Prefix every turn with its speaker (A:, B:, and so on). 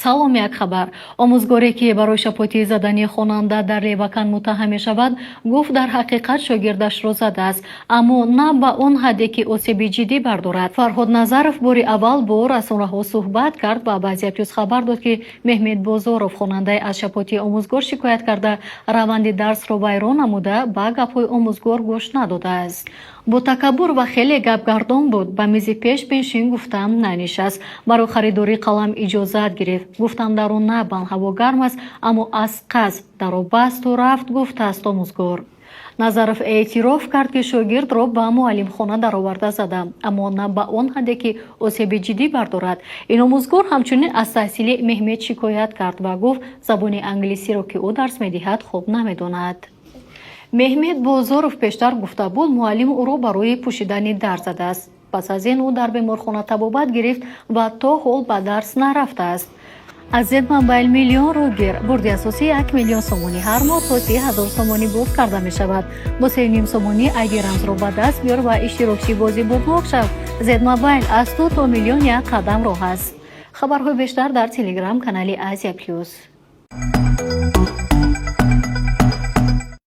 A: салом, як хабар. Омузгоре ки барои шапоти задани хонанда дар Ревакан муттаҳам мешавад, гуфт дар ҳақиқат шогирдашро задааст, аммо на ба он ҳадде ки осеби ҷиддӣ бардорад. Фарҳод Назаров бори аввал бо расонаҳо суҳбат кард ва ба Asia-Plus хабар дод ки Меҳмед Бозоров хонандаи аз шапоти Омузгор шикоят карда раванди дарсро вайрон намуда ба гапҳои Омузгор гӯш надодааст. бо такаббур ва хеле гапгардон буд. Ба мизи пеш беншин, гуфтам нанишаст. Барои харидори қалам иҷозат гирифт. Гуфтам дар он набан, ҳаво гарм аст, аммо аз қасд даро басту рафт, гуфтааст Омузгор. Назаров эътироф кард ки шогирдро ба муаллимхона дароварда зада, аммо на ба он ҳадде ки осеби ҷиддӣ бардорад. Ин Омузгор ҳамчунин аз таҳсили Меҳмед шикоят кард ва гуфт забони англисиро ки ӯ дарс медиҳад хуб намедонад. Меҳмед Бозоров пештар гуфта буд, муаллим ӯро барои пӯшидани дарс задааст. Пас аз ин ӯ дар беморхона табобат гирифт ва то ҳол ба дарс нарафтааст. аз зедмобайл миллионро гир, бурди асосӣ 1 миллион сомонӣ ҳар моҳ то 30,000 сомонӣ бурд карда мешавад. Бо 3,5 сомонӣ агар рамзро ба даст биёр ва иштирокчии бозӣ бурдмоқ шав. Зедмобайл аз 2 то миллион як қадам роҳ аст. Хабарҳои бештар дар Telegram канали Asia-Plus.